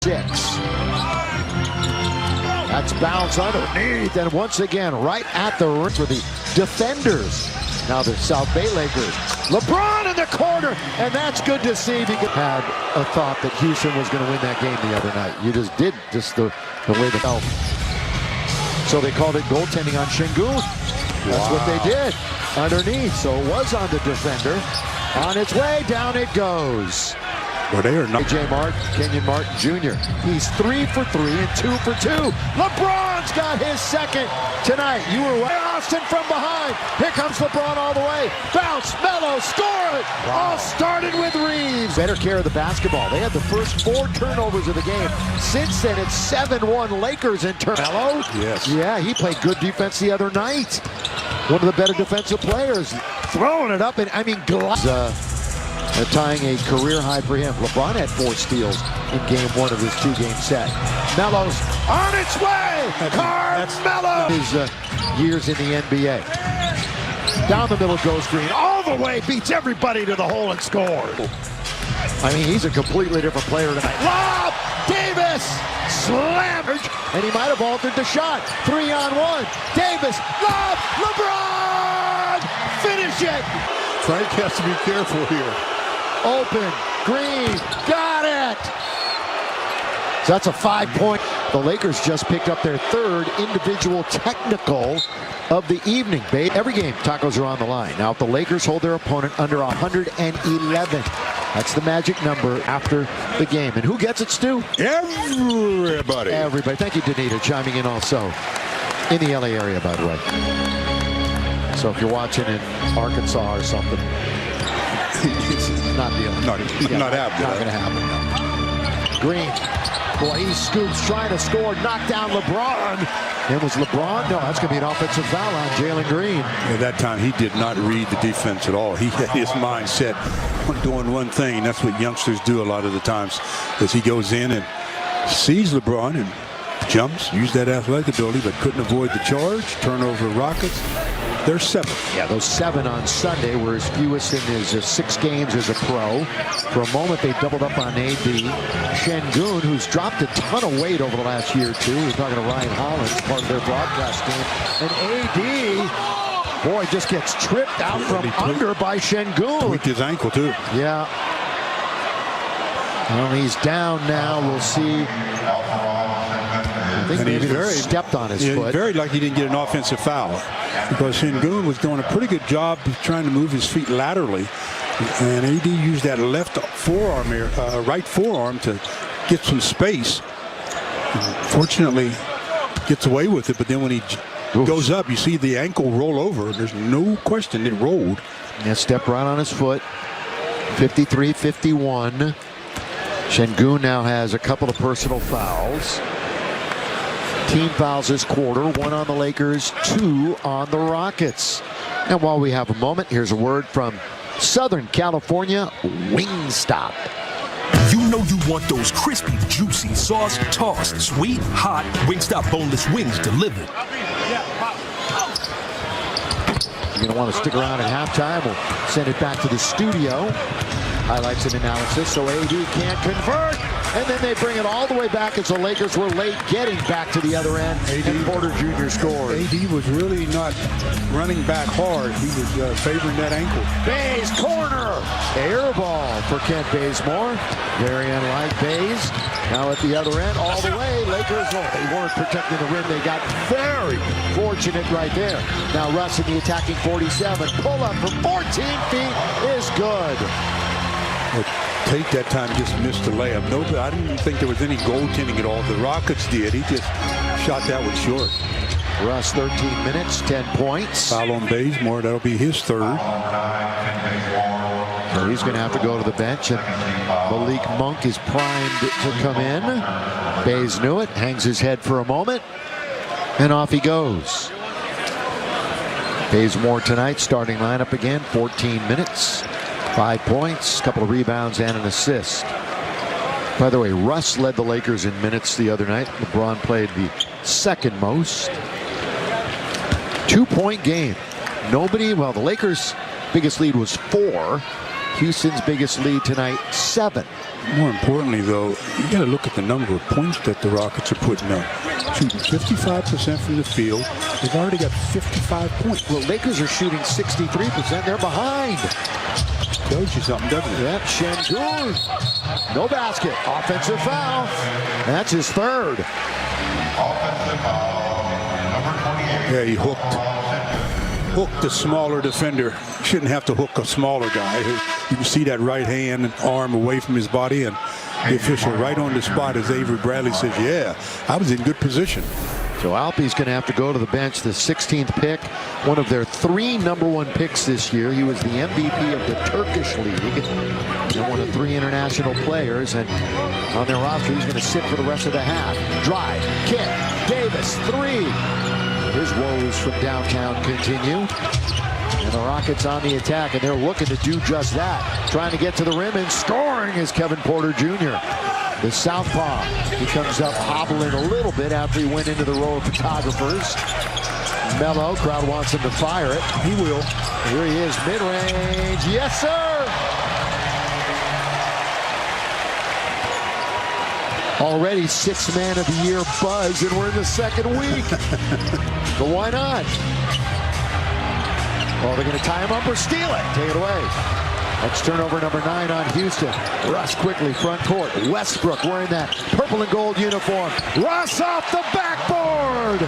6. That's bounce underneath, and once again, right at the rim for the defenders. Now the South Bay Lakers. LeBron in the corner, and that's good to see. Because had a thought that Houston was going to win that game the other night. You just did, just the way the felt. So they called it goaltending on Şengün. That's what they did underneath. So it was on the defender. On its way, down it goes. Well, they are not. J. Martin, Kenyon Martin Jr. He's 3 for 3 and 2 for 2. LeBron's got his second tonight. You were way Austin from behind. Here comes LeBron all the way. Bounce, Melo, score it. Wow. All started with Reeves. Better care of the basketball. They had the first 4 turnovers of the game. Since then, it's 7-1 Lakers in turn. Melo? Yes. Yeah, he played good defense the other night. One of the better defensive players. Throwing it up, and I mean, tying a career high for him. LeBron had 4 steals in game 1 of his 2-game set. Melo's on its way. Carmelo. His years in the NBA. Down the middle goes Green. All the way, beats everybody to the hole and scores. I mean, he's a completely different player tonight. Lob! Davis! Slammed! And he might have altered the shot. 3-on-1. Davis! Lob! LeBron! Finish it! Frank has to be careful here. Open, Green, got it! So that's a 5-point. The Lakers just picked up their 3rd individual technical of the evening. Every game, tacos are on the line. Now, if the Lakers hold their opponent under 111, that's the magic number after the game. And who gets it, Stu? Everybody. Everybody. Thank you, Danita, chiming in also. In the LA area, by the way. So if you're watching in Arkansas or something, it's not dealing. Not happening. Not going to happen. No. Green. Boy, he scoops, trying to score, knock down LeBron. And was LeBron? No, that's going to be an offensive foul on Jalen Green. At that time, he did not read the defense at all. He had his mind set on doing one thing, and that's what youngsters do a lot of the times, as he goes in and sees LeBron and jumps, used that athletic ability, but couldn't avoid the charge. Turnover Rockets. They're 7. Yeah, those 7 on Sunday were his fewest in his 6 games as a pro. For a moment, they doubled up on AD. Şengün, who's dropped a ton of weight over the last year or 2. We're talking to Ryan Hollins, part of their broadcast team. And AD, boy, just gets tripped out from under by Şengün. Tweaked his ankle, too. Yeah. Well, he's down now. We'll see. I think maybe he stepped on his foot. Very lucky he didn't get an offensive foul, because Şengün was doing a pretty good job of trying to move his feet laterally, and AD used that left forearm, right forearm, to get some space. And fortunately, gets away with it, but then when he goes up, you see the ankle roll over. There's no question it rolled. Yeah, stepped right on his foot. 53-51. Şengün now has a couple of personal fouls. Team fouls this quarter, 1 on the Lakers, 2 on the Rockets. And while we have a moment, here's a word from Southern California Wingstop. You know you want those crispy, juicy, sauce-tossed, sweet, hot Wingstop boneless wings delivered. You're going to want to stick around at halftime. We'll send it back to the studio. Highlights and analysis, so AD can't convert. And then they bring it all the way back as the Lakers were late getting back to the other end. And Porter Jr. scored. AD was really not running back hard. He was favoring that ankle. Bays corner. Air ball for Kent Bazemore. Very unlike Bays. Now at the other end, all the way. Lakers, they weren't protecting the rim. They got very fortunate right there. Now Russ in the attacking 47. Pull up from 14 feet is good. Tate that time just missed the layup. No, I didn't think there was any goaltending at all. The Rockets did. He just shot that one short. Russ, 13 minutes, 10 points. Foul on Bazemore. That'll be his 3rd. So he's going to have to go to the bench, and Malik Monk is primed to come in. Bays knew it, hangs his head for a moment, and off he goes. Bazemore tonight, starting lineup again, 14 minutes. 5 points, a couple of rebounds, and an assist. By the way, Russ led the Lakers in minutes the other night. LeBron played the 2nd most. 2-point game. Nobody, well, the Lakers' biggest lead was 4. Houston's biggest lead tonight, 7. More importantly, though, you got to look at the number of points that the Rockets are putting up. Shooting 55% from the field. They've already got 55 points. Well, Lakers are shooting 63%. They're behind. Tells you something, doesn't it? Yep, Şengün. No basket. Offensive foul. That's his 3rd. Offensive foul, number 28. Yeah, he hooked the smaller defender. Shouldn't have to hook a smaller guy. You can see that right hand and arm away from his body, and the official right on the spot, as Avery Bradley says, yeah, I was in good position. So Alpe's going to have to go to the bench, the 16th pick, one of their 3 #1 picks this year. He was the MVP of the Turkish League and one of 3 international players. And on their roster, he's going to sit for the rest of the half. Drive, kick, Davis, 3. His woes from downtown continue. And the Rockets on the attack, and they're looking to do just that. Trying to get to the rim and scoring is Kevin Porter Jr. The southpaw, he comes up hobbling a little bit after he went into the row of photographers. Melo, crowd wants him to fire it. He will. Here he is, mid-range. Yes, sir! Already 6th man of the year buzz, and we're in the 2nd week. But why not? Well, they're going to tie him up or steal it. Take it away. That's turnover number 9 on Houston. Russ quickly, front court. Westbrook wearing that purple and gold uniform. Russ off the backboard.